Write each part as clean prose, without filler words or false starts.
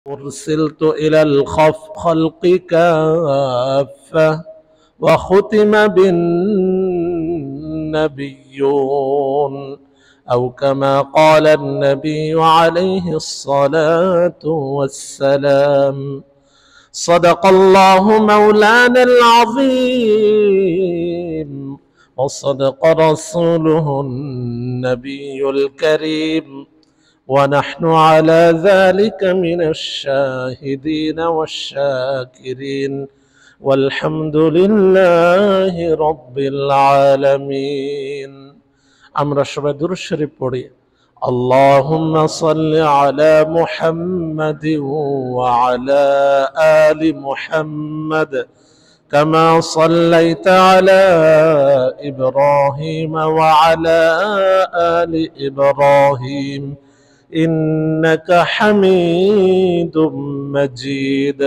أرسلت إلى الخلق كافة وختم بالنبيون أو كما قال النبي عليه الصلاة والسلام. صدق الله مولانا العظيم وصدق رسوله النبي الكريم ونحن على ذلك من الشاهدين والشاكرين والحمد لله رب العالمين. আমরা সবাই দুরূদ শরীফ পড়ি। اللهم صل على محمد وعلى آل محمد كما صليت على إبراهيم وعلى آل إبراهيم إنك حميد مجيد.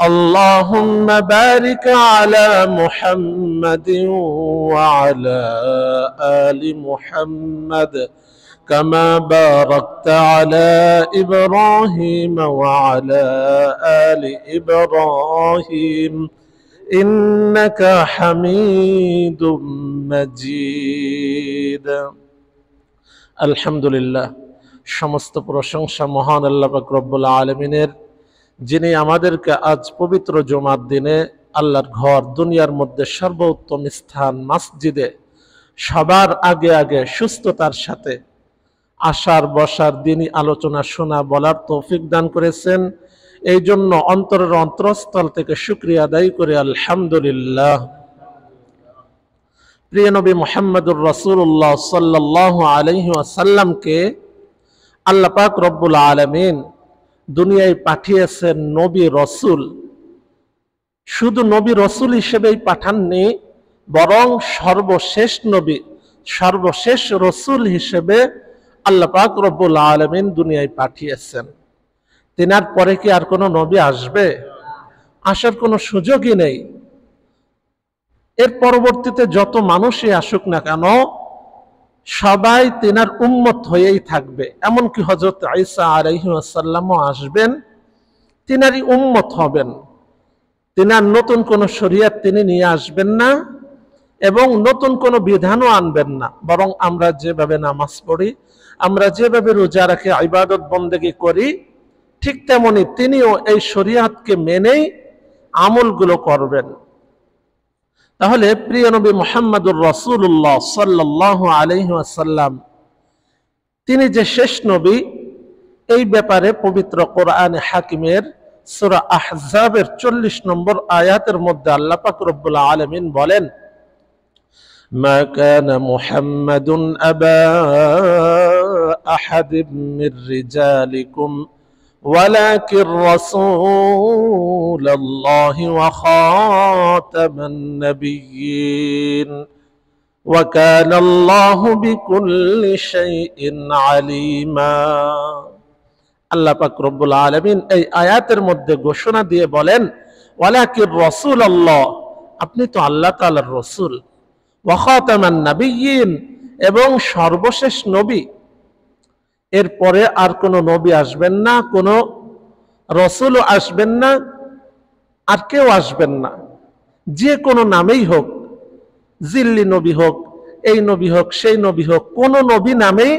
اللهم بارك على محمد وعلى آل محمد كما باركت على إبراهيم وعلى آل إبراهيم إنك حميد مجيد. الحمد لله. সমস্ত প্রশংসা মহান আল্লাহ পাক রব্বুল আলামিনের, যিনি আমাদেরকে আজ পবিত্র জুমার দিনে আল্লাহর ঘর দুনিয়ার মধ্যে সর্বোত্তম স্থান মসজিদে সবার আগে আগে সুস্থতার সাথে আসার বসার দিনই আলোচনা শোনা বলার তৌফিক দান করেছেন। এই জন্য অন্তরের অন্তরস্থল থেকে শুকরিয়া আদায় করে আলহামদুলিল্লাহ। প্রিয় নবী মুহাম্মদুর রাসূলুল্লাহ সাল্লাল্লাহু আলাইহি ওয়াসাল্লামকে আল্লাহ পাক রব্বুল আলামিন দুনিয়ায় পাঠিয়েছেন নবী রসুল। শুধু নবী রসুল হিসেবেই পাঠাননি, বরং সর্বশেষ নবী, সর্বশেষ রসুল হিসেবে আল্লাহ পাক রব্বুল আলামিন দুনিয়ায় পাঠিয়েছেন। তিনার পরে কি আর কোনো নবী আসবে? আসার কোনো সুযোগই নেই। এর পরবর্তীতে যত মানুষই আসুক না কেন, সবাই তিনার উম্মত হয়েই থাকবে। এমনকি হযরত ঈসা আলাইহিস সালামও আসবেন, তিনারই উম্মত হবেন। তিনার নতুন কোন শরীয়ত তিনি নিয়ে আসবেন না এবং নতুন কোন বিধানও আনবেন না, বরং আমরা যেভাবে নামাজ পড়ি, আমরা যেভাবে রোজা রাখি, ইবাদত বন্দেগী করি, ঠিক তেমনি তিনিও এই শরীয়তকে মেনেই আমলগুলো করবেন। তাহলে প্রিয় নবী মুহাম্মদুর রাসূলুল্লাহ সাল্লাল্লাহু আলাইহি ওয়াসাল্লাম তিনি যে শেষ নবী, এই ব্যাপারে পবিত্র কোরআনে হাকিমের সূরা আহজাবের 40 নম্বর আয়াতের মধ্যে আল্লাহ পাক রব্বুল আলামিন বলেন, মা কানা মুহাম্মাদুন আবা আহাদিম মির রিজালিকুম ولكن رسول الله وخاتم النبيين وكان الله بكل شيء عليما. আল্লাহ পাক রব্বুল আলামিন এই আয়াতের মধ্যে ঘোষণা দিয়ে বলেন, ওয়ালাকিন রাসূলুল্লাহ, আপনি তো আল্লাহ তাআলার রাসূল, ওয়া খাতামান নাবিয়্যিন, এবং সর্বশেষ নবী। এরপরে আর কোনো নবী আসবেন না, কোনো রসুলও আসবেন না, আর কেউ আসবেন না। যে কোনো নামেই হোক, জিল্লি নবী হোক, এই নবী হোক, সেই নবী হোক, কোন নবী নামেই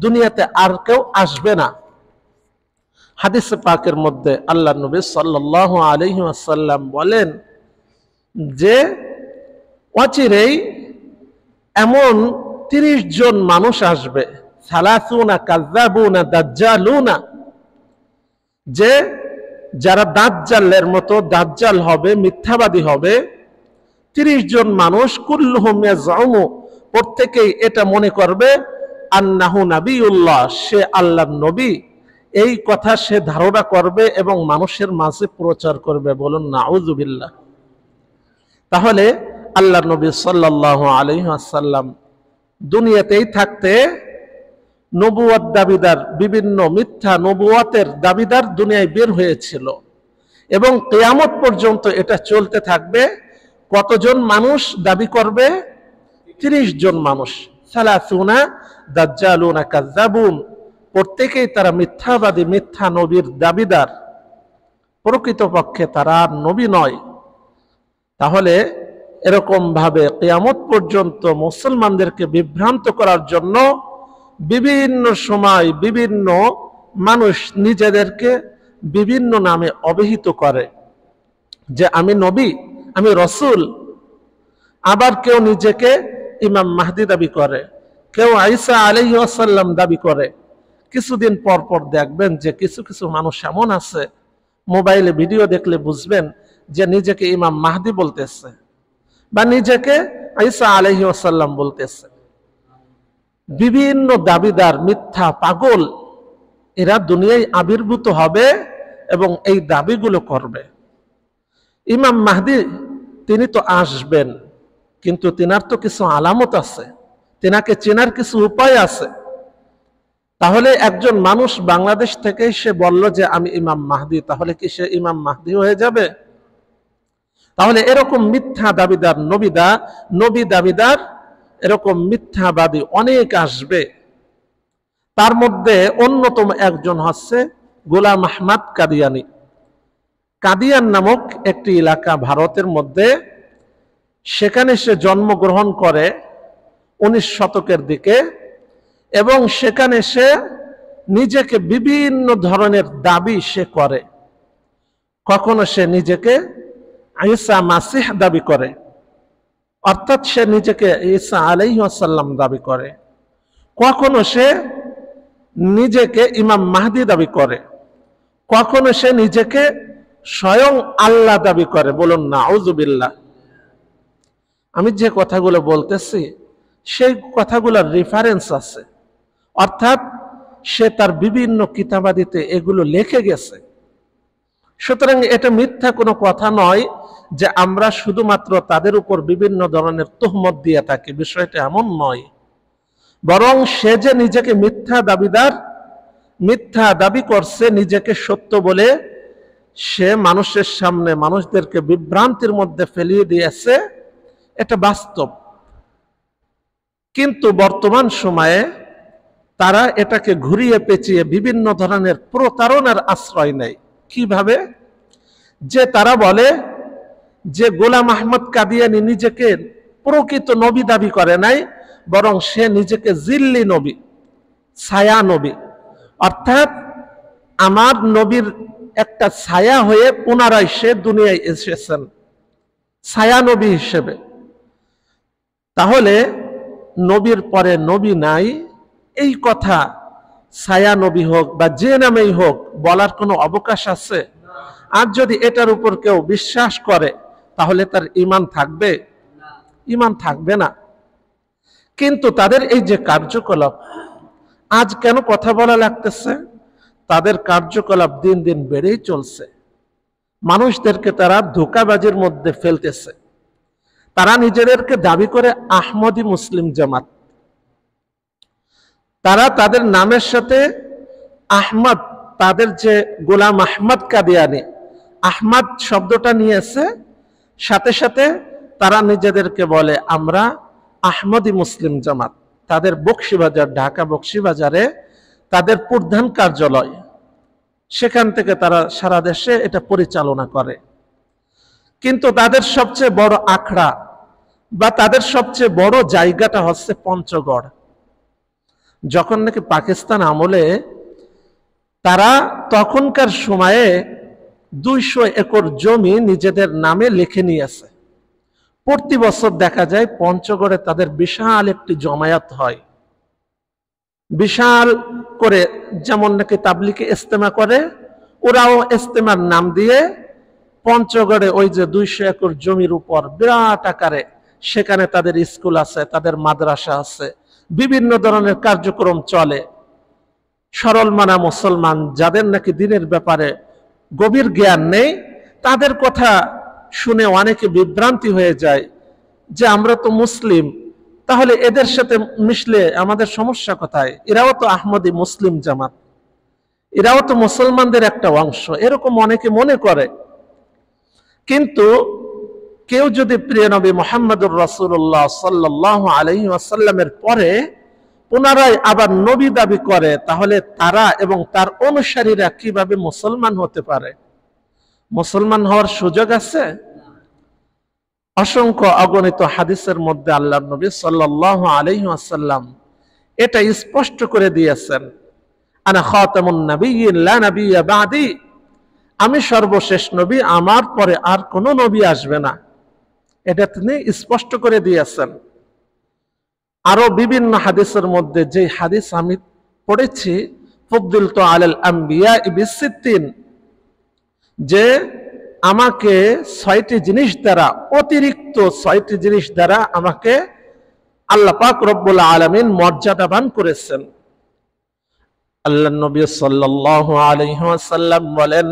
দুনিয়াতে আর কেউ আসবে না। হাদিসে পাকের মধ্যে আল্লাহ নবী সাল্লাল্লাহু আলাইহি ওয়াসাল্লাম বলেন যে অচিরেই এমন 30 জন মানুষ আসবে, সালাসুনা কাযাবুনা দাজ্জালুনা, যে যারা দাজ্জালের মতো দাজ্জাল হবে, মিথ্যাবাদী হবে। 30 জন মানুষ, কুল্লুহুম ইয়াজউমু, প্রত্যেকেই এটা মনে করবে, আন্নাহু নাবিয়ুল্লাহ, সে আল্লাহর নবী, এই কথা সে ধারণা করবে এবং মানুষের মাঝে প্রচার করবে। বলুন নাউযুবিল্লাহ। তাহলে আল্লাহর নবী সাল্লাল্লাহু আলাইহি ওয়াসাল্লাম দুনিয়াতেই থাকতে নবুয়ত দাবিদার, বিভিন্ন মিথ্যা নবুয়তের দাবিদার দুনিয়ায় বের হয়েছিল এবং কিয়ামত পর্যন্ত এটা চলতে থাকবে। কতজন মানুষ দাবি করবে? 30 জন মানুষ। সালাসুনা দাজ্জালুনা কাযাবুন, প্রত্যেকেই তারা মিথ্যাবাদী, মিথ্যা নবীর দাবিদার। প্রকৃতপক্ষে তারা আর নবী নয়, তাহলে এরকম ভাবে কিয়ামত পর্যন্ত মুসলমানদেরকে বিভ্রান্ত করার জন্য বিভিন্ন সময় বিভিন্ন মানুষ নিজেদেরকে বিভিন্ন নামে অভিহিত করে যে আমি নবী, আমি রসুল। আবার কেউ নিজেকে ইমাম মাহদি দাবি করে, কেউ ঈসা আলাইহিস সালাম দাবি করে। কিছুদিন পর পর দেখবেন যে কিছু কিছু মানুষ এমন আছে, মোবাইলে ভিডিও দেখলে বুঝবেন যে নিজেকে ইমাম মাহদি বলতেছে বা নিজেকে ঈসা আলাইহিস সালাম বলতেছে। বিভিন্ন দাবিদার মিথ্যা পাগল এরা দুনিয়ায় আবির্ভূত হবে এবং এই দাবিগুলো করবে। ইমাম মাহদি তিনি তো আসবেন, কিন্তু তিনার তো কিছু আলামত আছে, তিনাকে চেনার কিছু উপায় আছে। তাহলে একজন মানুষ বাংলাদেশ থেকে সে বলল যে আমি ইমাম মাহদি, তাহলে কি সে ইমাম মাহদি হয়ে যাবে? তাহলে এরকম মিথ্যা দাবিদার নবী দাবিদার এরকম মিথ্যাবাদী অনেক আসবে। তার মধ্যে অন্যতম একজন হচ্ছে গোলাম আহমদ কাদিয়ানি। কাদিয়ান নামক একটি এলাকা ভারতের মধ্যে, সেখানে সে জন্মগ্রহণ করে 19 শতকের দিকে এবং সেখানে সে নিজেকে বিভিন্ন ধরনের দাবি সে করে। কখনো সে নিজেকে ঈসা মাসিহ দাবি করে, অর্থাৎ সে নিজেকে ঈসা আলাইহিস সালাম দাবি করে। কখনো সে নিজেকে ইমাম মাহদি দাবি করে, কখনো সে নিজেকে স্বয়ং আল্লাহ দাবি করে। বলুন না আউযুবিল্লাহ। আমি যে কথাগুলো বলতেছি সেই কথাগুলোর রেফারেন্স আছে, অর্থাৎ সে তার বিভিন্ন কিতাবাদিতে এগুলো লিখে গেছে। সুতরাং এটা মিথ্যা কোনো কথা নয় যে আমরা শুধুমাত্র তাদের উপর বিভিন্ন ধরনের তুহমত দিয়ে থাকি, বিষয়টা এমন নয়। বরং সে যে নিজেকে মিথ্যা দাবি করছে নিজেকে সত্য বলে, সে মানুষের সামনে মানুষদেরকে বিভ্রান্তির মধ্যে ফেলিয়ে দিয়েছে, এটা বাস্তব। কিন্তু বর্তমান সময়ে তারা এটাকে ঘুরিয়ে পেঁচিয়ে বিভিন্ন ধরনের প্রতারণার আশ্রয় নেয়। কিভাবে? যে তারা বলে যে গোলাম আহমদ কাদিয়ানি নিজেকে প্রকৃত নবী দাবি করে নাই, বরং সে নিজেকে জিল্লি নবী, ছায়া নবী, অর্থাৎ আমার নবীর একটা ছায়া হয়ে পুনরায় সে দুনিয়ায় এসেছেন ছায়া নবী হিসেবে। তাহলে নবীর পরে নবী নাই, এই কথা ছায়া নবী হোক বা যে নামেই হোক বলার কোনো অবকাশ আছে? আর যদি এটার উপর কেউ বিশ্বাস করে তাহলে তার ঈমান থাকবে? ঈমান থাকবে না। কিন্তু তাদের এই যে কার্যকলাপ, আজ কেন কথা বলা লাগতেছে? তাদের কার্যকলাপ দিন দিন বেড়েই চলছে। মানুষদেরকে তারা ধোঁকাবাজির মধ্যে ফেলতেছে। তারা নিজেদেরকে দাবি করে আহমদী মুসলিম জামাত। তারা তাদের নামের সাথে আহমদ, তাদের যে গোলাম আহমদ কাদিয়ানি, আহমদ শব্দটা নিয়েছে, সাথে সাথে তারা নিজেদেরকে বলে আমরা আহমদী মুসলিম জামাত। তাদের বকশীবাজার, ঢাকা বকশীবাজারে তাদের প্রধান কার্যালয়, সেখান থেকে তারা সারা দেশে এটা পরিচালনা করে। কিন্তু তাদের সবচেয়ে বড় আখড়া বা তাদের সবচেয়ে বড় জায়গাটা হচ্ছে পঞ্চগড়। যখন নাকি পাকিস্তান আমলে তারা তখনকার সময়ে 200 একর জমি নিজেদের নামে লিখে নিয়েছে। প্রতি বছর দেখা যায় পঞ্চগড়ে তাদের বিশাল একটি জমায়েত হয়, বিশাল করে, যেমন নাকি তাবলিগে ইজতেমা করে, ওরাও ইজতেমার নাম দিয়ে পঞ্চগড়ে ওই যে 200 একর জমির উপর বিরাট আকারে সেখানে তাদের স্কুল আছে, তাদের মাদ্রাসা আছে, বিভিন্ন ধরনের কার্যক্রম চলে। সরল মানা মুসলমান যাদের নাকি দিনের ব্যাপারে গভীর জ্ঞান নেই, তাদের কথা শুনে অনেকে বিভ্রান্তি হয়ে যায় যে আমরা তো মুসলিম, তাহলে এদের সাথে মিশলে আমাদের সমস্যা কোথায়? এরাও তো আহমদী মুসলিম জামাত, এরাও তো মুসলমানদের একটা অংশ, এরকম অনেকে মনে করে। কিন্তু কেউ যদি প্রিয় নবী মুহাম্মদুর রাসূলুল্লাহ সাল্লাল্লাহু আলাইহি ওয়াসাল্লামের পরে পুনরায় আবার নবী দাবি করে, তাহলে তারা এবং তার অনুসারীরা কিভাবে মুসলমান হতে পারে? মুসলমান হওয়ার সুযোগ আছে? অসংখ্য অগণিত হাদিসের মধ্যে আল্লাহর নবী সাল্লাল্লাহু আলাইহি ওয়াসাল্লাম এটা স্পষ্ট করে দিয়েছেন, আনা খাতামুন নাবিয়্যিন লা নাবিয়্যা বাদি, আমি সর্বশেষ নবী, আমার পরে আর কোন নবী আসবে না, এটা তিনি স্পষ্ট করে দিয়েছেন। আরো বিভিন্ন হাদিসের মধ্যে যে হাদিস আমি পড়েছি, ফুদ্দিলতু আলাল আম্বিয়া বিসিত্তিন, যে আমাকে 6টি জিনিস দ্বারা, অতিরিক্ত 6টি জিনিস দ্বারা আমাকে আল্লাহ পাক রব্বুল আলামিন মর্যাদাবান করেছেন। আল্লাহর নবী সাল্লাল্লাহু আলাইহি ওয়াসাল্লাম বলেন,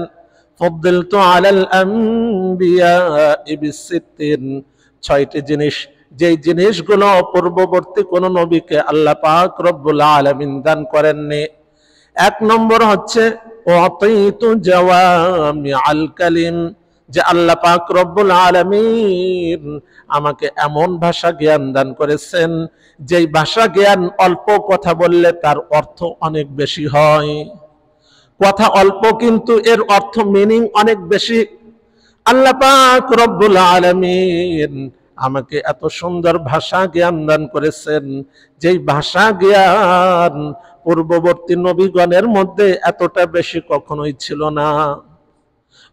ফুদ্দিলতু আলাল আম্বিয়া বিসিত্তিন, 6টি জিনিস, যেই জিনিসগুলো পূর্ববর্তী কোন নবীকে আল্লাহ পাক রব্বুল আলামিন দান করেননি। 1 নম্বর হচ্ছে ওয়াতাইতু জাওয়ামিআল কালিম, যে আল্লাহ পাক রব্বুল আলামিন আমাকে এমন ভাষা জ্ঞান দান করেছেন, যেই ভাষা জ্ঞান অল্প কথা বললে তার অর্থ অনেক বেশি হয়। কথা অল্প কিন্তু এর অর্থ মিনিং অনেক বেশি। আল্লাহ পাক রব্বুল আলামিন আমাকে এত সুন্দর ভাষা জ্ঞান দান করেছেন, যেই ভাষা জ্ঞান পূর্ববর্তী নবীগণের মধ্যে এতটা বেশি কখনোই ছিল না।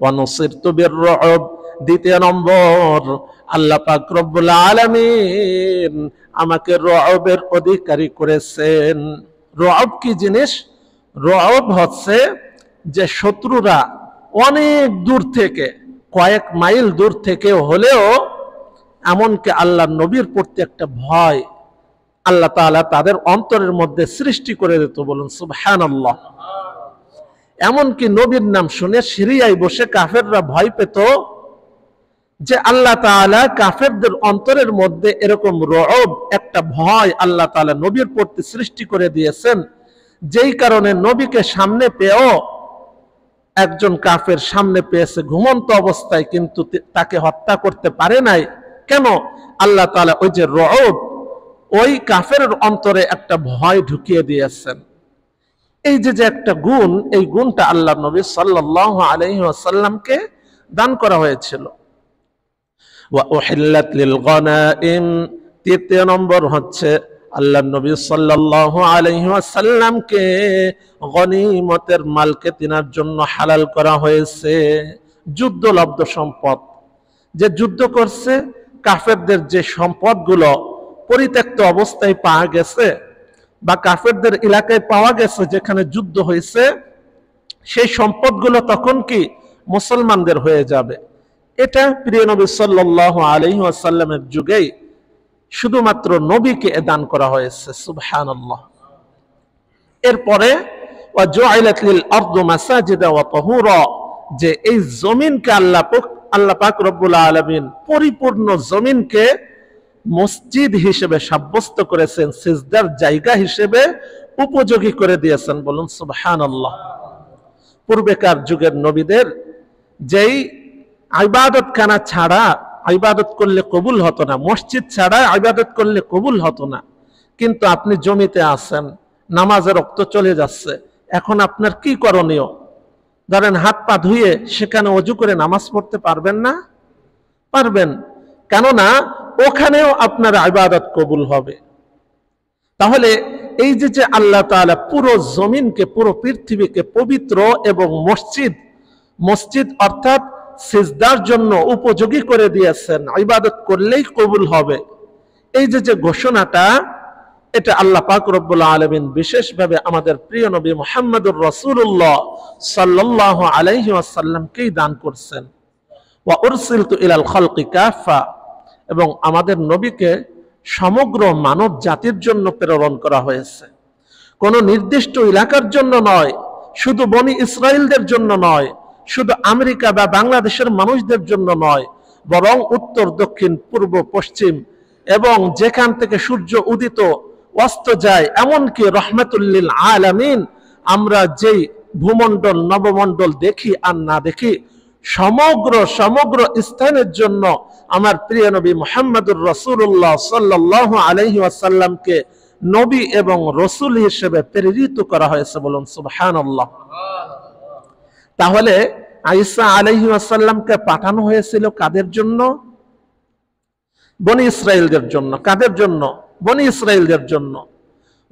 ওয়ানুসিরতু বিররুব, 2 নম্বর, আল্লাহ পাক রব্বুল আলামিন আমাকে রুবের অধিকারী করেছেন। রুব কি জিনিস? রুব হচ্ছে যে শত্রুরা অনেক দূর থেকে, কয়েক মাইল দূর থেকে হলেও এমনকি আল্লাহ নবীর প্রতি একটা ভয় আল্লাহ তাআলা তাদের অন্তরের মধ্যে সৃষ্টি করে দিত। বলুন সুবহানাল্লাহ। এমনকি নবীর নাম শুনে সিরিয়ায় বসে কাফেররা ভয় পেত যে আল্লাহ তাআলা কাফেরদের অন্তরের মধ্যে এরকম রুব, একটা ভয় আল্লাহ তাআলা নবীর প্রতি সৃষ্টি করে দিয়েছেন, যেই কারণে নবীকে সামনে পেয়েও একজন কাফের সামনে পেয়েছে ঘুমন্ত অবস্থায়, কিন্তু তাকে হত্যা করতে পারে নাই। কেন? আল্লাহ তাআলা ওই যে রুব, ওই কাফেরের অন্তরে একটা ভয় ঢুকিয়ে দিয়েছেন। এই যে একটা গুণ, এই গুণটা আল্লাহ নবী সাল্লাল্লাহু আলাইহি ওয়াসাল্লামকে দান করা হয়েছিল। ওয়া উহিল্লাত লিল গনাইম, 3 নম্বর হচ্ছে আল্লাহ নবী সাল্লাল্লাহু আলাইহি ওয়াসাল্লামকে গনিমতের মালকে তিনার জন্য হালাল করা হয়েছে। যুদ্ধলব্ধ সম্পদ, যে যুদ্ধ করছে, কাফেরদের যে সম্পদগুলো পরিত্যক্ত অবস্থায় পাওয়া গেছে বা কাফেরদের এলাকায় পাওয়া গেছে যেখানে যুদ্ধ হয়েছে, সেই সম্পদগুলো তখন কি মুসলমানদের হয়ে যাবে। এটা প্রিয় নবী সাল্লাল্লাহু আলাইহি ওয়াসাল্লামের যুগেই শুধুমাত্র নবীকে দান করা হয়েছে। সুবহানাল্লাহ। এরপরে ওয়া জুইলাত লিল আরদু মাসাজিদা ওয়া তাহুরা, যে এই জমিনকে আল্লাহ পাক রব্বুল আলামিন পরিপূর্ণ জমিনকে মসজিদ হিসেবে সাব্যস্ত করেছেন, সিজদার জায়গা হিসেবে উপযোগী করে দিয়েছেন। বলুন সুবহানাল্লাহ। পূর্বেকার যুগের নবীদের যেই ইবাদতখানা ছাড়া ইবাদত করলে কবুল হতো না, মসজিদ ছাড়া ইবাদত করলে কবুল হতো না, কিন্তু আপনি জমিতে আছেন, নামাজের ওয়াক্ত চলে যাচ্ছে, এখন আপনার কি করণীয়? ধরেন হাত পা ধুয়ে সেখানে ওযু করে নামাজ পড়তে পারবেন না? পারবেন, কেননা ওখানেও আপনার ইবাদত কবুল হবে। তাহলে এই যে আল্লাহ তাআলা পুরো জমিনকে, পুরো পৃথিবীকে পবিত্র এবং মসজিদ অর্থাৎ সিজদার জন্য উপযোগী করে দিয়েছেন, ইবাদত করলেই কবুল হবে। এই যে ঘোষণাটা, এটা আল্লাহ পাক রব্বুল আলামিন বিশেষভাবে আমাদের প্রিয় নবী মুহাম্মদুর রাসূলুল্লাহ সাল্লাল্লাহু আলাইহি ওয়াসাল্লামকেই দান করছেন। ওয়া উরসিলতু ইলাল খালকি কাফা, এবং আমাদের নবীকে সমগ্র মানব জাতির জন্য প্রেরণ করা হয়েছে। কোন নির্দিষ্ট এলাকার জন্য নয়, শুধু বনি ইসরাইলদের জন্য নয়, শুধু আমেরিকা বা বাংলাদেশের মানুষদের জন্য নয়, বরং উত্তর, দক্ষিণ, পূর্ব, পশ্চিম এবং যেখান থেকে সূর্য উদিত অস্ত যায়, এমনকি রহমাতুল লিল আলামিন, আমরা যেই ভূমণ্ডল নবমণ্ডল দেখি আর না দেখি, সমগ্র স্থানের জন্য আমার প্রিয় নবী মুহাম্মদুর রাসূলুল্লাহ সাল্লাল্লাহু আলাইহি ওয়াসাল্লামকে নবী এবং রসুল হিসেবে প্রেরিত করা হয়েছে। বলুন সুবহানাল্লাহ। তাহলে ঈসা আলাইহিস সালামকে পাঠানো হয়েছিল কাদের জন্য? বনি ইসরাইলদের জন্য। কাদের জন্য? বনি ইসরাইলদের জন্য।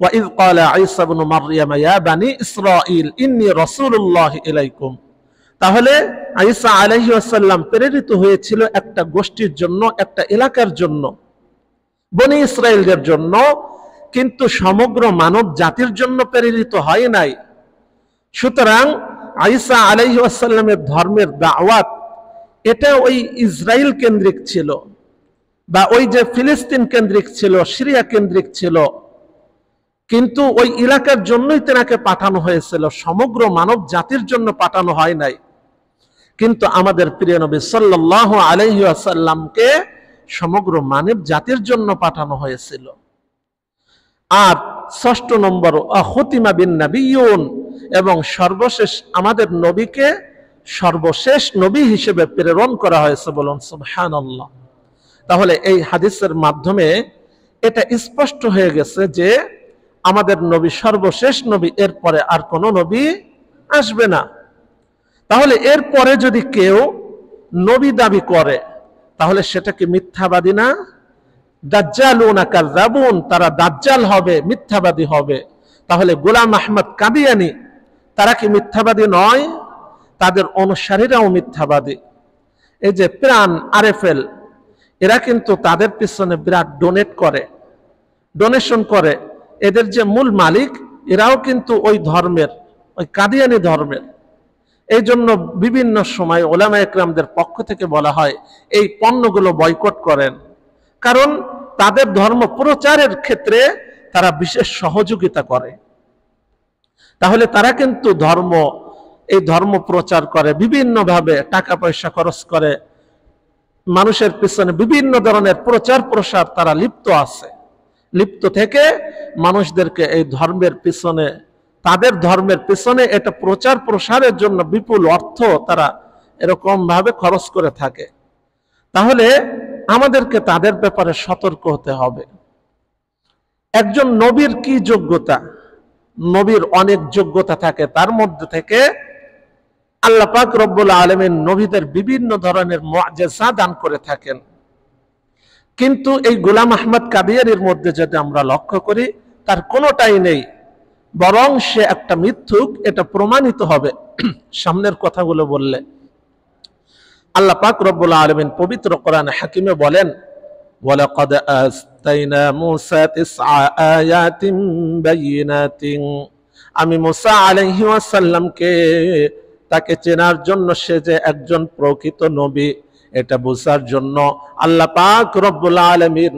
ওয়াইয ক্বালা ঈসা ইবনু মারইয়াম ইয়া বানি ইসরাঈল ইন্নী রাসূলুল্লাহি ইলাইকুম। তাহলে ঈসা আলাইহিস সালাম প্রেরিত হয়েছিল একটা গোষ্ঠীর জন্য, একটা এলাকার জন্য, বনি ইসরাইলদের জন্য, কিন্তু সমগ্র মানব জাতির জন্য প্রেরিত হয় নাই। সুতরাং ঈসা আলাইহিস সালামের ধর্মের দাওয়াত এটা ওই ইসরায়েল কেন্দ্রিক ছিল, বা ওই যে ফিলিস্তিন কেন্দ্রিক ছিল, সিরিয়া কেন্দ্রিক ছিল, কিন্তু ওই এলাকার জন্যই তেনাকে পাঠানো হয়েছিল, সমগ্র মানব জাতির জন্য পাঠানো হয় নাই। কিন্তু আমাদের প্রিয় নবী সাল্লাল্লাহু আলাইহি ওয়াসাল্লামকে সমগ্র মানব জাতির জন্য পাঠানো হয়েছিল। আর ৬ষ্ঠ নম্বর খতিমা বিন নাবিয়্যুন, এবং সর্বশেষ আমাদের নবীকে সর্বশেষ নবী হিসেবে প্রেরণ করা হয়েছে। বলুন সুবহানাল্লাহ। তাহলে এই হাদিসের মাধ্যমে এটা স্পষ্ট হয়ে গেছে যে আমাদের নবী সর্বশেষ নবী, এরপরে আর কোনো নবী আসবে না। তাহলে এরপরে যদি কেউ নবী দাবি করে তাহলে সেটা কি মিথ্যাবাদী না? দাজ্জালুনা কাযাবুন, তারা দাজ্জাল হবে, মিথ্যাবাদী হবে। তাহলে গোলাম আহমদ কাদিয়ানী তারা কি মিথ্যাবাদী নয়? তাদের অনুসারীরাও মিথ্যাবাদী। এই যে প্রাণ আরএফএল, এরা কিন্তু তাদের পিছনে বিরাট ডোনেশন করে। এদের যে মূল মালিক এরাও কিন্তু ওই ধর্মের, ওই কাদিয়ানী ধর্মের। এই জন্য বিভিন্ন সময় ওলামা একরামদের পক্ষ থেকে বলা হয় এই পণ্যগুলো বয়কট করেন, কারণ তাদের ধর্ম প্রচারের ক্ষেত্রে তারা বিশেষ সহযোগিতা করে। তাহলে তারা কিন্তু এই ধর্ম প্রচার করে, বিভিন্নভাবে টাকা পয়সা খরচ করে, মানুষের পিছনে বিভিন্ন ধরনের প্রচার প্রসার তারা লিপ্ত থেকে মানুষদেরকে এই ধর্মের পিছনে, তাদের ধর্মের পিছনে এটা প্রচার প্রসারের জন্য বিপুল অর্থ তারা এরকম ভাবে খরচ করে থাকে। তাহলে আমাদেরকে তাদের ব্যাপারে সতর্ক হতে হবে। একজন নবীর কি যোগ্যতা? নবীর অনেক যোগ্যতা থাকে, তার মধ্যে থেকে আল্লাহ পাক রব্বুল আলামিন নবীদের বিভিন্ন ধরনের মুআজিজা দান করে থাকেন। কিন্তু এই গোলাম আহমদ কাদিয়ানীর মধ্যে যদি আমরা লক্ষ্য করি, তার কোনোটাই নেই, বরং সে একটা মিথ্যুক, এটা প্রমাণিত হবে সামনের কথাগুলো বললে। আল্লাহ পাক রব্বুল আলামিন পবিত্র কোরআন হাকিমে বলেন, ওয়ালাকাদ আস্তাইনা মূসা 9 আয়াতিন বায়িনাতিন, আমি মূসা আলাইহিস সালামকে তাকে চেনার জন্য, সে যে একজন প্রকৃত নবী এটা বোঝার জন্য আল্লাহ পাক রব্বুল আলামিন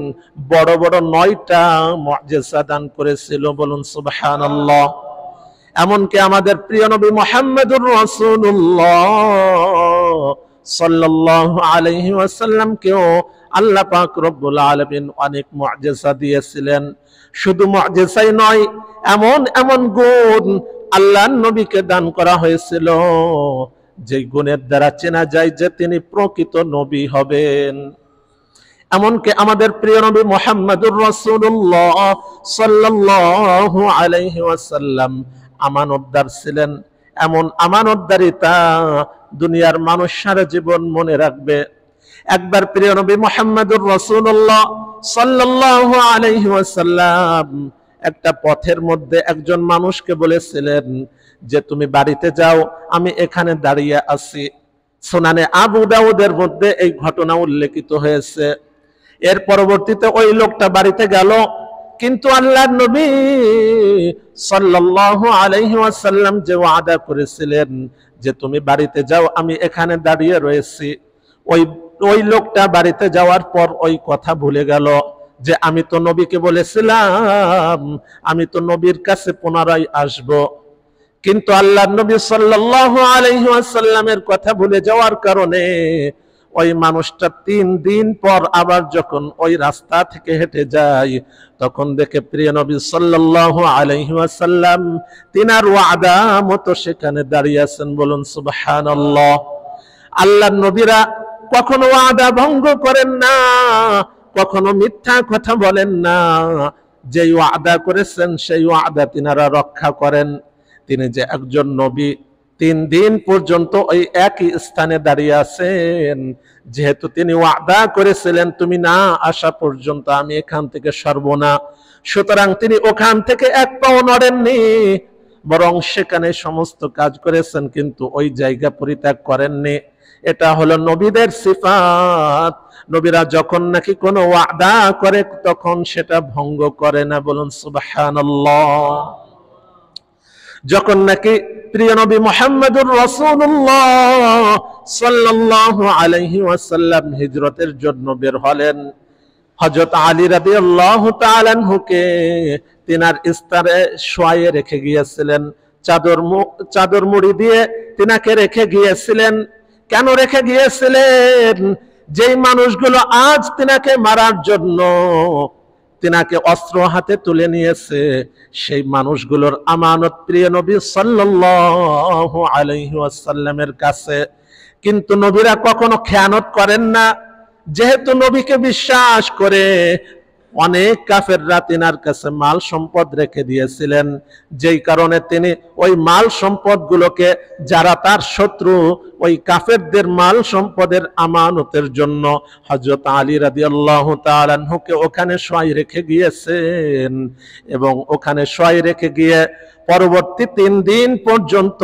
বড় বড় 9টা মুআজিজা দান করেছিল। বলুন সুবহানাল্লাহ। এমনকি আমাদের প্রিয় নবী মুহাম্মদুর রাসূলুল্লাহ সাল্লাল্লাহু আলাইহি ওয়াসাল্লামকেও আল্লাহ পাক রব্বুল আলামিন অনেক মুআজিজা দিয়েছিলেন। শুধু মুআজিজাই নয়, এমন এমন গুণ আল্লাহর নবীকে দান করা হয়েছিল যে গুণের দ্বারা চেনা যায় যে তিনি প্রকৃত নবী হবেন। এমনকি আমাদের প্রিয় নবী মুহাম্মদুর রাসূলুল্লাহ সাল্লাল্লাহু আলাইহি ওয়াসাল্লাম আমানতদার ছিলেন। এমন আমানতদারিতা দুনিয়ার মানুষ সারা জীবন মনে রাখবে। একবার প্রিয় নবী মুহাম্মদুর রাসূলুল্লাহ সাল্লাল্লাহু আলাইহি ওয়াসাল্লাম একটা পথের মধ্যে একজন মানুষকে বলেছিলেন যে তুমি বাড়িতে যাও, আমি এখানে দাঁড়িয়ে আছি। সুনানে আবু দাউদের মধ্যে এই ঘটনা উল্লেখিত হয়েছে। এর পরবর্তীতে ওই লোকটা বাড়িতে গেল, কিন্তু আল্লাহর নবী সাল্লাল্লাহু আলাইহি ওয়াসাল্লাম যে ওয়াদা করেছিলেন যে তুমি বাড়িতে যাও, আমি এখানে দাঁড়িয়ে রয়েছি, ওই লোকটা বাড়িতে যাওয়ার পর ওই কথা ভুলে গেল যে আমি তো নবীকে বলেছিলাম আমি তো নবীর কাছে পুনরায় আসব। কিন্তু আল্লাহর নবী সাল্লাল্লাহু আলাইহি ওয়াসাল্লামের কথা ভুলে যাওয়ার কারণে ওই মানুষটা 3 দিন পর আবার যখন ওই রাস্তা থেকে হেঁটে যায়, তখন দেখে প্রিয় নবী সাল্লাল্লাহু আলাইহি ওয়াসাল্লাম তিনার ওয়াদা মতো সেখানে দাঁড়িয়ে আছেন। বলুন সুবহানাল্লাহ। আল্লাহর নবীরা কখনো ওয়াদা ভঙ্গ করেন না, কখনো মিথ্যা কথা বলেন না। যেই ওয়াদা করেছেন সেই ওয়াদা তিনারা রক্ষা করেন। তিনি যে একজন নবী, 3 দিন পর্যন্ত ওই একই স্থানে দাঁড়িয়ে আছেন। যেহেতু তিনি ওয়াদা করেছিলেন তুমি না আসা পর্যন্ত আমি এখান থেকে সরব না, সুতরাং তিনি ওখান থেকে এক পাও নড়েননি, বরং সেখানে সমস্ত কাজ করেছেন, কিন্তু ওই জায়গা পরিত্যাগ করেননি। এটা হলো নবীদের সিফাত। নবীরা যখন নাকি কোনো ওয়াদা করে তখন সেটা ভঙ্গ করে না, বলুন সুবহানাল্লাহ। যখন নাকি প্রিয় নবী মুহাম্মদুর রাসূলুল্লাহ সাল্লাল্লাহু আলাইহি ওয়াসাল্লাম হিজরতের জন্য বের হলেন, হযরত আলী রাদিয়াল্লাহু তাআলা আনহুকে তিনার স্তরে শোয়ায়ে রেখে গিয়েছিলেন, চাদর মুড়ি দিয়ে তিনাকে রেখে গিয়েছিলেন। কেন রেখে গিয়েছিলেন? যেই মানুষগুলো আজ তিনাকে মারার জন্য তিনাকে অস্ত্র হাতে তুলে নিয়েছে, সেই মানুষগুলোর আমানত প্রিয় নবী সাল্লাল্লাহু আলাইহি ওয়াসাল্লামের কাছে। কিন্তু নবীরা কখনো খেয়ানত করেন না। যেহেতু নবীকে বিশ্বাস করে অনেক কাফেররা তিনার কাছে মাল সম্পদ রেখে দিয়েছিলেন, যেই কারণে তিনি ওই মাল সম্পদগুলোকে, যারা তার শত্রু, ওই কাফেরদের মাল সম্পদের আমানতের জন্য হযরত আলী রাদিয়াল্লাহু তাআলা আনহুকে ওখানে শোয়াই রেখে গিয়েছেন। এবং ওখানে শোয়াই রেখে গিয়ে পরবর্তী 3 দিন পর্যন্ত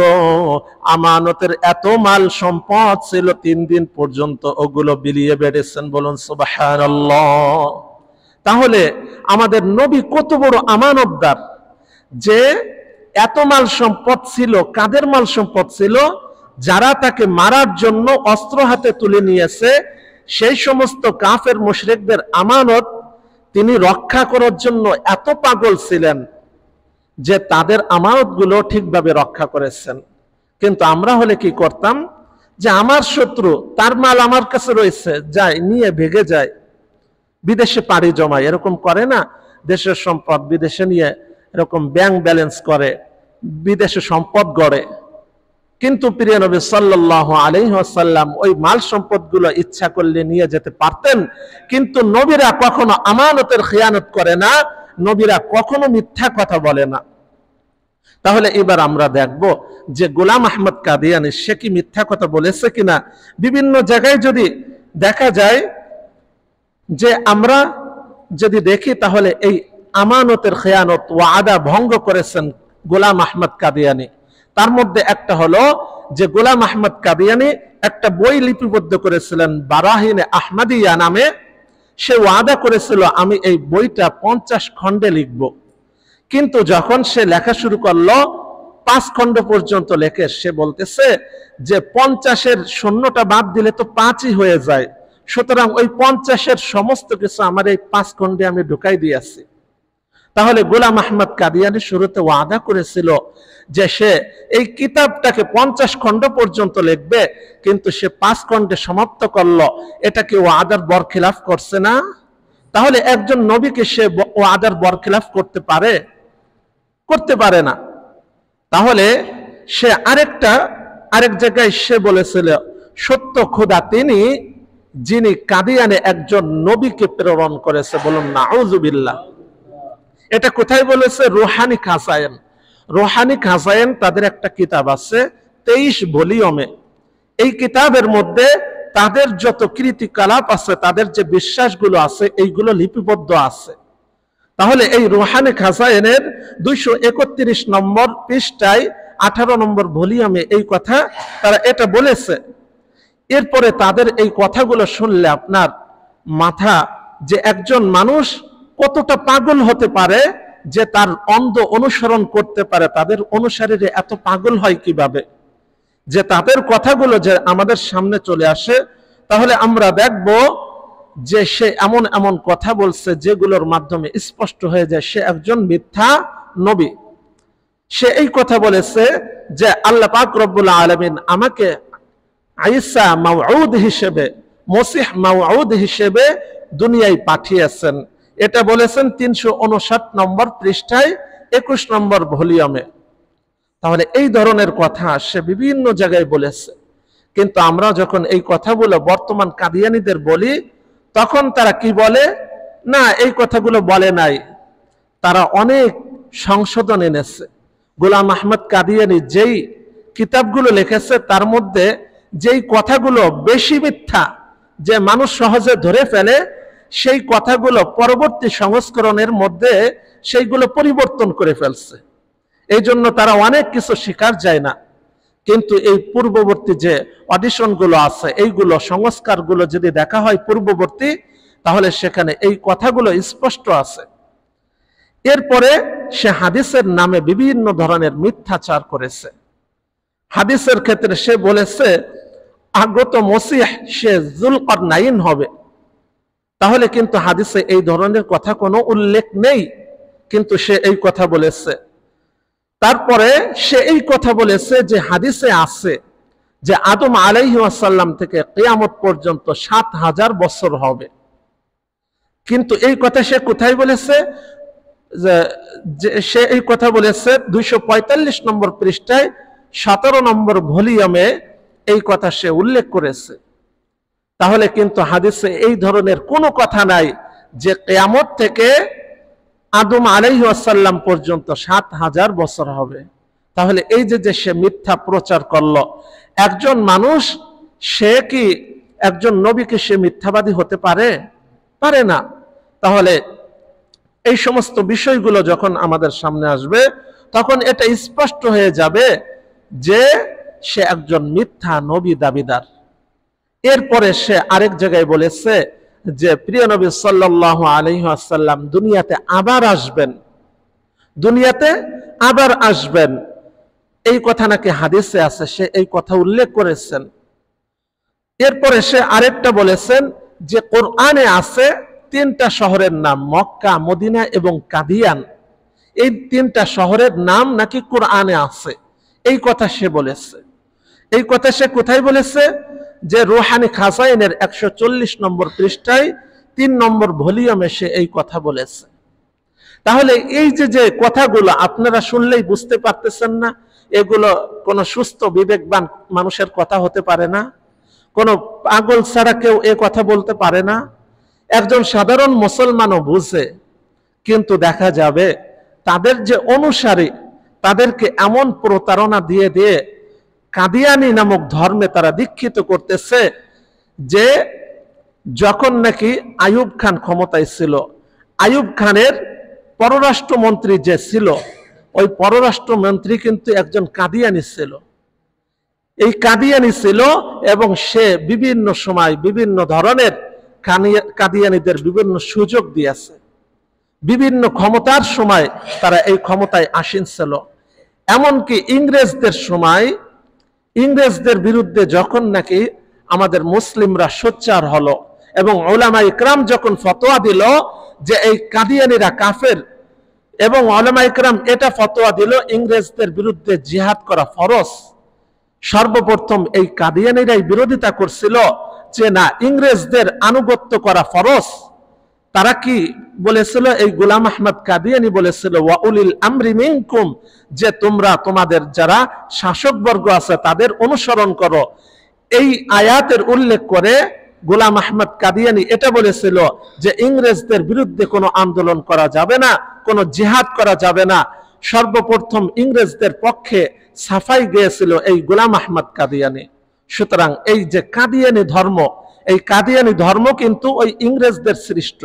আমানতের এত মাল সম্পদ ছিল, 3 দিন পর্যন্ত ওগুলো বিলিয়ে বেড়েছেন, বলুন সুবহানাল্লাহ। তাহলে আমাদের নবী কত বড় আমানতদার, যে এত মাল সম্পদ ছিল। কাদের মাল সম্পদ ছিল? যারা তাকে মারার জন্য অস্ত্র হাতে তুলে নিয়েছে, সেই সমস্ত কাফের মুশরিকদের আমানত তিনি রক্ষা করার জন্য এত পাগল ছিলেন যে তাদের আমানতগুলো ঠিকভাবে রক্ষা করেছেন। কিন্তু আমরা হলে কি করতাম? যে আমার শত্রু, তার মাল আমার কাছে রয়েছে, যায় নিয়ে ভেগে যায়, বিদেশে পাড়ি জমায়, এরকম করে না? দেশের সম্পদ বিদেশে নিয়ে এরকম ব্যাংক ব্যালেন্স করে, বিদেশে সম্পদ গড়ে। কিন্তু প্রিয় নবী সাল্লাল্লাহু আলাইহি ওয়াসাল্লাম ওই মাল সম্পদগুলো ইচ্ছা করলে নিয়ে যেতে পারতেন, কিন্তু নবীরা কখনো আমানতের খেয়ানত করে না, নবীরা কখনো মিথ্যা কথা বলে না। তাহলে এবার আমরা দেখব যে গোলাম আহমদ কাদিয়ানী সে কি মিথ্যা কথা বলেছে কিনা। বিভিন্ন জায়গায় যদি দেখা যায়, যে আমরা যদি দেখি, তাহলে এই আমানতের খেয়ানত ওয়াদা ভঙ্গ করেছেন গোলাম আহমদ কাদিয়ানী। তার মধ্যে একটা হলো যে গোলাম আহমদ কাদিয়ানী একটা বই লিপিবদ্ধ করেছিলেন বারাহিনে আহমদিয়া নামে। সে ওয়াদা করেছিল আমি এই বইটা 50 খণ্ডে লিখব, কিন্তু যখন সে লেখা শুরু করলো 5 খণ্ড পর্যন্ত লেখে। সে বলতেছে যে 50-এর শূন্যটা বাদ দিলে তো 5ই হয়ে যায়, সুতরাং ওই 50-এর সমস্ত কিছু আমার এই 5 খণ্ডে আমি ঢুকাই দিয়েছি। তাহলে গোলাম আহমদ কাদিয়ানী শুরুতে ওয়াদা করেছিল যে সে এই কিতাবটাকে 50 খণ্ড পর্যন্ত লিখবে, কিন্তু সে 5 খণ্ডে সমাপ্ত করলো। এটা কি ওয়াদার বরখিলাফ করছে না? তাহলে একজন নবীকে সে ওয়াদার বরখিলাফ করতে পারে? করতে পারে না। তাহলে সে আরেক জায়গায় সে বলেছিল, সত্য খোদা তিনি যিনি কাদিয়ানে একজন নবীকে প্রেরণ করেছে, বলুন নাউযুবিল্লাহ। এটা কোথায় বলেছে? রুহানি খাজায়েন। রুহানি খাজায়েন তাদের একটা কিতাব আছে 23 ভলিউমে। এই কিতাবের মধ্যে তাদের যত কীর্তিকলাপ আছে, তাদের যে বিশ্বাসগুলো আছে, এইগুলো লিপিবদ্ধ আছে। তাহলে এই রুহানি খাজায়েনের 231 নম্বর পৃষ্ঠায় 18 নম্বর ভলিউমে এই কথা তারা এটা বলেছে। এরপরে তাদের এই কথাগুলো শুনলে আপনার মাথা, যে একজন মানুষ কতটা পাগল হতে পারে যে তার অন্ধ অনুসরণ করতে পারে, তাদের অনুসারীরা এত পাগল হয় কিভাবে, যে তাদের কথাগুলো যে আমাদের সামনে চলে আসে, তাহলে আমরা দেখব যে সে এমন এমন কথা বলছে যেগুলোর মাধ্যমে স্পষ্ট হয়ে যায় সে একজন মিথ্যা নবী। সে এই কথা বলেছে যে আল্লাহ পাক রব্বুল আলামিন আমাকে ঈসা মাউউদ হিসেবে, মসিহ মাউউদ হিসেবে দুনিয়ায় পাঠিয়েছেন। এটা বলেছেন 359 নম্বর পৃষ্ঠায় 21 নম্বর ভলিউমে। তাহলে এই ধরনের কথা সে বিভিন্ন জায়গায় বলেছে। কিন্তু আমরা যখন এই কথাগুলো বর্তমান কাদিয়ানীদের বলি, তখন তারা কি বলে? না, এই কথাগুলো বলে নাই, তারা অনেক সংশোধন এনেছে। গোলাম আহমদ কাদিয়ানী যেই কিতাবগুলো লিখেছে তার মধ্যে যেই কথাগুলো বেশি মিথ্যা, যে মানুষ সহজে ধরে ফেলে, সেই কথাগুলো পরবর্তী সংস্করণের মধ্যে সেইগুলো পরিবর্তন করে ফেলছে। এই জন্য তারা অনেক কিছু স্বীকার যায় না। কিন্তু এই পূর্ববর্তী যে অডিশনগুলো আছে, এইগুলো সংস্কারগুলো যদি দেখা হয় পূর্ববর্তী, তাহলে সেখানে এই কথাগুলো স্পষ্ট আছে। এরপরে সে হাদিসের নামে বিভিন্ন ধরনের মিথ্যাচার করেছে। হাদিসের ক্ষেত্রে সে বলেছে আগত মসিহ সে যুলকারনাইন হবে, তাহলে কিন্তু হাদিসে এই ধরনের কথা কোনো উল্লেখ নেই, কিন্তু সে এই কথা বলেছে। তারপরে সে এই কথা বলেছে যে হাদিসে আছে যে আদম আলাইহিস সালাম থেকে কিয়ামত পর্যন্ত ৭,০০০ বছর হবে। কিন্তু এই কথা সে কোথায় বলেছে? যে সে এই কথা বলেছে ২৪৫ নম্বর পৃষ্ঠায় ১৭ নম্বর ভলিউমে এই কথা সে উল্লেখ করেছে। তাহলে কিন্তু হাদিসে এই ধরনের কোনো কথা নাই যে কিয়ামত থেকে আদম আলাইহিস সালাম পর্যন্ত ৭,০০০ বছর হবে। তাহলে এই যে সে মিথ্যা প্রচার করলো, একজন মানুষ সে কি একজন নবীকে সে মিথ্যাবাদী হতে পারে? পারে না। তাহলে এই সমস্ত বিষয়গুলো যখন আমাদের সামনে আসবে, তখন এটা স্পষ্ট হয়ে যাবে যে সে একজন মিথ্যা নবী দাবিদার। এরপরে সে আরেক জায়গায় বলেছে যে প্রিয় নবী সাল্লাল্লাহু আলাইহি ওয়াসাল্লাম দুনিয়াতে আবার আসবেন, দুনিয়াতে আবার আসবেন, এই কথা নাকি হাদিসে আছে, সে এই কথা উল্লেখ করেছেন। এরপরে সে আরেকটা বলেছেন যে কোরআনে আছে ৩টা শহরের নাম, মক্কা, মদিনা এবং কাদিয়ান, এই ৩টা শহরের নাম নাকি কোরআনে আছে, এই কথা সে বলেছে। এই কথা সে কোথায় বলেছে? যে রুহানি খাজাইনের ১৪০ নম্বর পৃষ্ঠায় ৩ নম্বর ভলিউমে সে এই কথা বলেছে। তাহলে এই যে কথাগুলো আপনারা শুনলেই বুঝতে পারতেছেন না এগুলো কোনো সুস্থ বিবেকবান মানুষের কথা হতে পারে না, কোনো পাগল ছাড়া কেউ এ কথা বলতে পারে না। একজন সাধারণ মুসলমানও বুঝে, কিন্তু দেখা যাবে তাদের যে অনুসারী, তাদেরকে এমন প্রতারণা দিয়ে দিয়ে কাদিয়ানি নামক ধর্মে তারা দীক্ষিত করতেছে যে যখন নাকি আইয়ুব খান ক্ষমতায় ছিল, আইয়ুব খানের পররাষ্ট্রমন্ত্রী যে ছিল, ওই পররাষ্ট্রমন্ত্রী কিন্তু একজন কাদিয়ানি ছিল। এই কাদিয়ানি ছিল এবং সে বিভিন্ন সময় বিভিন্ন ধরনের কাদিয়ানিদের বিভিন্ন সুযোগ দিয়েছে, বিভিন্ন ক্ষমতার সময় তারা এই ক্ষমতায় আসীন ছিল। এমনকি ইংরেজদের সময়, ইংরেজদের বিরুদ্ধে যখন নাকি আমাদের মুসলিমরা সোচ্চার হলো এবং উলামা ইকরাম যখন ফতোয়া দিল যে এই কাদিয়ানিরা কাফের, এবং উলামা ইকরাম এটা ফতোয়া দিল ইংরেজদের বিরুদ্ধে জিহাদ করা ফরজ, সর্বপ্রথম এই কাদিয়ানিরাই বিরোধিতা করছিল যে না, ইংরেজদের আনুগত্য করা ফরজ। তারা কি বলেছিল? এই গোলাম আহমদ কাদিয়ানি বলেছিল ওয়া উলিল আমরি মিনকুম, যে তোমরা তোমাদের যারা শাসকবর্গ আছে তাদের অনুসরণ করো। এই আয়াতের উল্লেখ করে গোলাম আহমদ কাদিয়ানি এটা বলেছিল যে ইংরেজদের বিরুদ্ধে কোনো আন্দোলন করা যাবে না, কোনো জিহাদ করা যাবে না। সর্বপ্রথম ইংরেজদের পক্ষে সাফাই গিয়েছিল এই গোলাম আহমদ কাদিয়ানি। সুতরাং এই যে কাদিয়ানি ধর্ম, এই কাদিয়ানি ধর্ম কিন্তু ওই ইংরেজদের সৃষ্ট।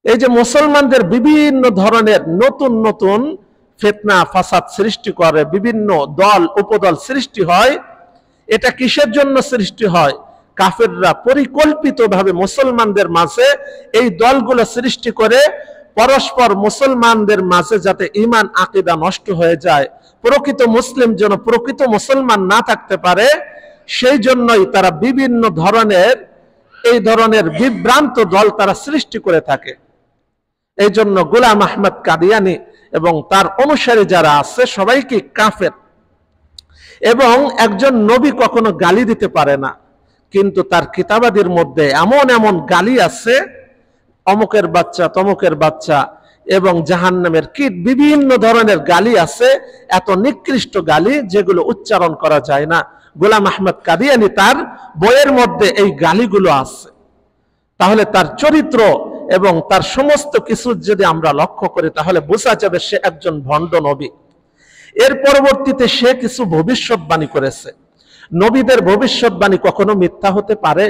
এই যে মুসলমানদের বিভিন্ন ধরনের নতুন নতুন ফিতনা ফাসাদ সৃষ্টি করে, বিভিন্ন দল উপদল সৃষ্টি হয়, এটা কিসের জন্য সৃষ্টি হয়? কাফেররা পরিকল্পিতভাবে মুসলমানদের মাঝে এই দলগুলো সৃষ্টি করে পরস্পর মুসলমানদের মাঝে যাতে ঈমান আকীদা নষ্ট হয়ে যায়, প্রকৃত মুসলিম যেন প্রকৃত মুসলমান না থাকতে পারে, সেই জন্যই তারা বিভিন্ন ধরনের এই ধরনের বিভ্রান্ত দল তারা সৃষ্টি করে থাকে। এই জন্য গোলাম আহমদ কাদিয়ানি এবং তার অনুসারী যারা আছে সবাইকে কাফের। এবং একজন নবী কখনো গালি দিতে পারে না, কিন্তু তার কিতাবাদির মধ্যে এমন এমন গালি আছে, অমুকের বাচ্চা তমুকের বাচ্চা এবং জাহান্নামের কীট, বিভিন্ন ধরনের গালি আছে, এত নিকৃষ্ট গালি যেগুলো উচ্চারণ করা যায় না। গোলাম আহমদ কাদিয়ানি তার বইয়ের মধ্যে এই গালিগুলো আছে। তাহলে তার চরিত্র এবং তার সমস্ত কিছু যদি আমরা লক্ষ্য করি তাহলে বোঝা যাবে সে একজন ভণ্ড নবী। এর পরবর্তীতে সে কিছু ভবিষ্যৎবাণী করেছে। নবীদের ভবিষ্যৎবাণী কখনো মিথ্যা হতে পারে?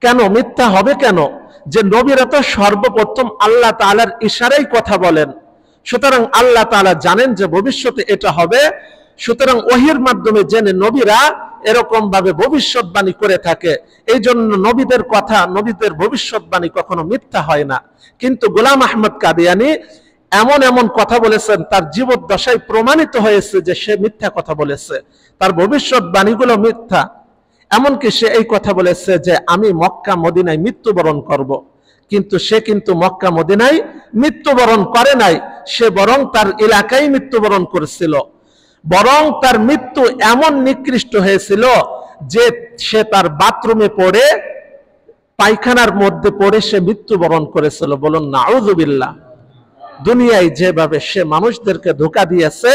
কেন মিথ্যা হবে কেন? যে নবীরা তো সর্বপ্রথম আল্লাহ তাআলার ইশারায় কথা বলেন, সুতরাং আল্লাহ তাআলা জানেন যে ভবিষ্যতে এটা হবে। সুতরাং ওহীর মাধ্যমে জেনে নবীরা এরকম ভাবে ভবিষ্যৎবাণী করে থাকে। এই জন্য নবীদের কথা, নবীদের ভবিষ্যৎবাণী কখনো মিথ্যা হয় না। কিন্তু গোলাম আহমদ কাদিয়ানী এমন এমন কথা বলেছেন, তার জীবদ্দশায় প্রমাণিত হয়েছে যে সে মিথ্যা কথা বলেছে, তার ভবিষ্যৎবাণীগুলো মিথ্যা। এমনকি সে এই কথা বলেছে যে আমি মক্কা মদিনায় মৃত্যুবরণ করব, কিন্তু সে কিন্তু মক্কা মদিনায় মৃত্যুবরণ করে নাই, সে বরং তার এলাকায় মৃত্যুবরণ করেছিল। বরং তার মৃত্যু এমন নিকৃষ্ট হয়েছিল যে সে তার বাথরুমে পড়ে, পায়খানার মধ্যে পড়ে সে মৃত্যুবরণ করেছিল। বলুন নাউযুবিল্লাহ। দুনিয়ায় যেভাবে সে মানুষদেরকে ধোঁকা দিয়েছে,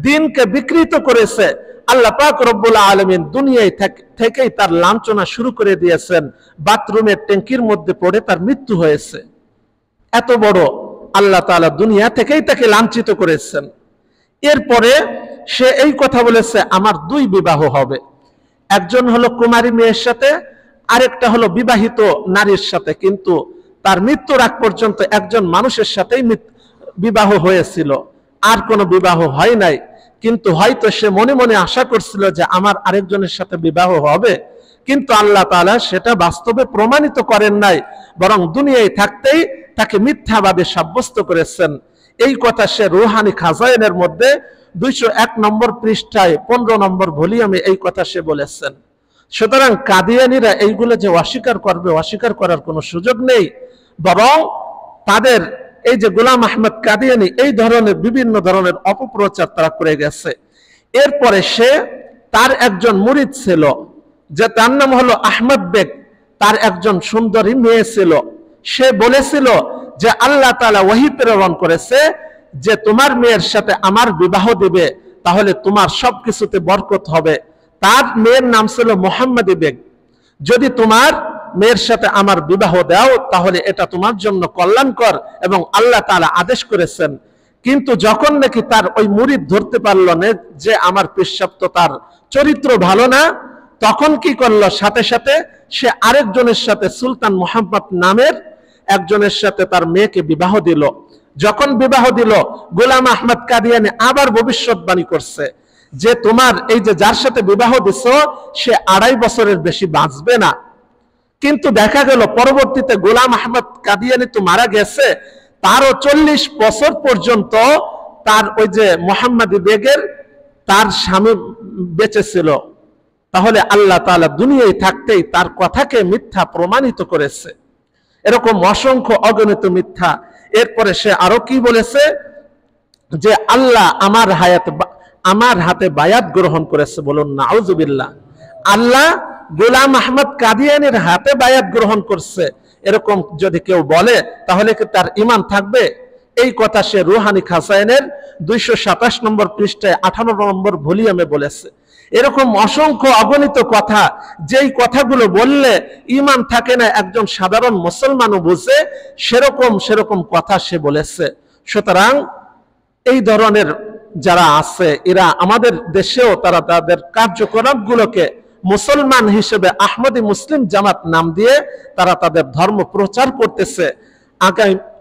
দিনকে বিকৃত করেছে, আল্লাহ পাক রব্বুল আলামিন দুনিয়ায় থেকেই তার লাঞ্ছনা শুরু করে দিয়েছেন। বাথরুমের ট্যাঙ্কির মধ্যে পড়ে তার মৃত্যু হয়েছে। এত বড় আল্লাহ তাআলা দুনিয়া থেকেই তাকে লাঞ্ছিত করেছেন। এরপরে সে এই কথা বলেছে আমার দুই বিবাহ হবে, একজন হলো কুমারী মেয়ের সাথে, আরেকটা হলো বিবাহিত নারীর সাথে। কিন্তু তার মৃত্যুর আগ পর্যন্ত একজন মানুষের সাথেই বিবাহ হয়েছিল, আর কোনো বিবাহ হয় নাই। কিন্তু হয়তো সে মনে মনে আশা করছিল যে আমার আরেকজনের সাথে বিবাহ হবে, কিন্তু আল্লাহ তাআলা সেটা বাস্তবে প্রমাণিত করেন নাই, বরং দুনিয়ায় থাকতেই তাকে মিথ্যাভাবে সাব্যস্ত করেছেন। এই কথা সে রুহানি খাজাইনের মধ্যে 201 নম্বর পৃষ্ঠায় 15 নম্বর ভলিউমে এই কথা সে বলেছেন। সুতরাং কাদিয়ানীরা এইগুলো যে অস্বীকার করবে, অস্বীকার করার কোনো সুযোগ নেই, বরং তাদের এই যে গোলাম আহমদ কাদিয়ানী এই ধরনের বিভিন্ন ধরনের অপপ্রচার তারা করে গেছে। এরপরে সে তার একজন মুরিদ ছিল, যে তার নাম হলো আহমদ বেগ, তার একজন সুন্দরী মেয়ে ছিল। সে বলেছিল যে আল্লাহ তাআলা ওহী প্রেরণ করেছে যে তোমার মেয়ের সাথে আমার বিবাহ দিবে, তাহলে তোমার সবকিছুতে বরকত হবে। তার মেয়ের নাম ছিল মোহাম্মদী বেগ। যদি তোমার মেয়ের সাথে আমার বিবাহ দাও তাহলে এটা তোমার জন্য কল্যাণকর, এবং আল্লাহ তাআলা আদেশ করেছেন। কিন্তু যখন নাকি তার ওই মুরিদ ধরতে পারল না যে আমার পেশাব তো তার চরিত্র ভালো না, তখন কি করলো, সাথে সাথে সে আরেকজনের সাথে, সুলতান মোহাম্মদ নামের একজনের সাথে তার মেয়েকে বিবাহ দিল। যখন বিবাহ দিল, গোলাম আহমদ কাদিয়ানী আবার ভবিষ্যৎবাণী করছে যে তোমার এই যে যার সাথে বিবাহ দিছ সে 2.5 বছরের বেশি বাঁচবে না। কিন্তু দেখা গেল পরবর্তীতে গোলাম আহমদ কাদিয়ানী তো মারা গেছে, তারও 40 বছর পর্যন্ত তার ওই যে মোহাম্মদী বেগের তার স্বামী বেঁচে ছিল। তাহলে আল্লাহ তাআলা দুনিয়ায় থাকতেই তার কথাকে মিথ্যা প্রমাণিত করেছে। এরকম অসংখ্য অগণিত মিথ্যা। এরপরে সে আরো কি বলেছে যে আল্লাহ আমার হাতে বায়াত গ্রহণ করেছে। বলুন নাউযুবিল্লাহ। আল্লাহ গোলাম আহমদ কাদিয়ানীর হাতে বায়াত গ্রহণ করছে, এরকম যদি কেউ বলে তাহলে কি তার ঈমান থাকবে? এই কথা সে রুহানি খাজাইনের 227 নম্বর পৃষ্ঠায় 18 নম্বর ভলিউমে বলেছে। এরকম অসংখ্য অগণিত কথা, যেই কথাগুলো বললে ঈমান থাকে না, একজন সাধারণ মুসলমানও বুঝে, সেরকম কথা সে বলেছে। সুতরাং এই ধরনের যারা আছে এরা আমাদের দেশেও তারা তাদের কার্যকলাপগুলোকে মুসলমান হিসেবে আহমদী মুসলিম জামাত নাম দিয়ে তারা তাদের ধর্ম প্রচার করতেছে।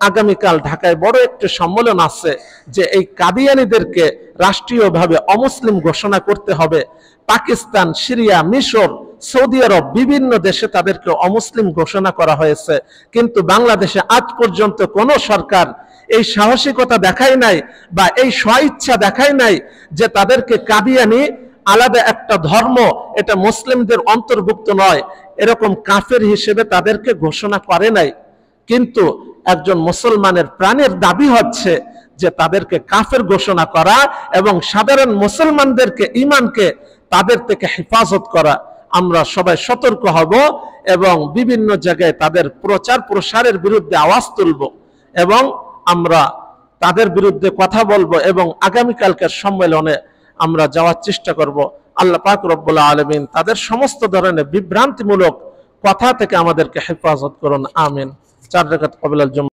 আগামীকাল ঢাকায় বড় একটি সম্মেলন আছে যে এই কাদিয়ানীদেরকে রাষ্ট্রীয়ভাবে অমুসলিম ঘোষণা করতে হবে। পাকিস্তান, সিরিয়া, মিশর, সৌদি আরব বিভিন্ন দেশে তাদেরকে অমুসলিম ঘোষণা করা হয়েছে, কিন্তু বাংলাদেশে আজ পর্যন্ত কোনো সরকার এই সাহসিকতা দেখায় নাই বা এই স্বইচ্ছা দেখায় নাই যে তাদেরকে কাদিয়ানী আলাদা একটা ধর্ম, এটা মুসলিমদের অন্তর্ভুক্ত নয়, এরকম কাফের হিসেবে তাদেরকে ঘোষণা করে নাই। কিন্তু একজন মুসলমানের প্রাণের দাবি হচ্ছে যে তাদেরকে কাফের ঘোষণা করা এবং সাধারণ মুসলমানদেরকে, ঈমানকে তাদের থেকে হেফাজত করা। আমরা সবাই সতর্ক হব এবং বিভিন্ন জায়গায় তাদের প্রচার প্রসারের বিরুদ্ধে আওয়াজ তুলব এবং আমরা তাদের বিরুদ্ধে কথা বলবো এবং আগামীকালকের সম্মেলনে আমরা যাওয়ার চেষ্টা করব। আল্লাহ পাক রব্বুল আলামিন তাদের সমস্ত ধরনের বিভ্রান্তিমূলক কথা থেকে আমাদেরকে হেফাজত করুন। আমিন। 4 রাকাত ক্বাবলাল জুমআহ।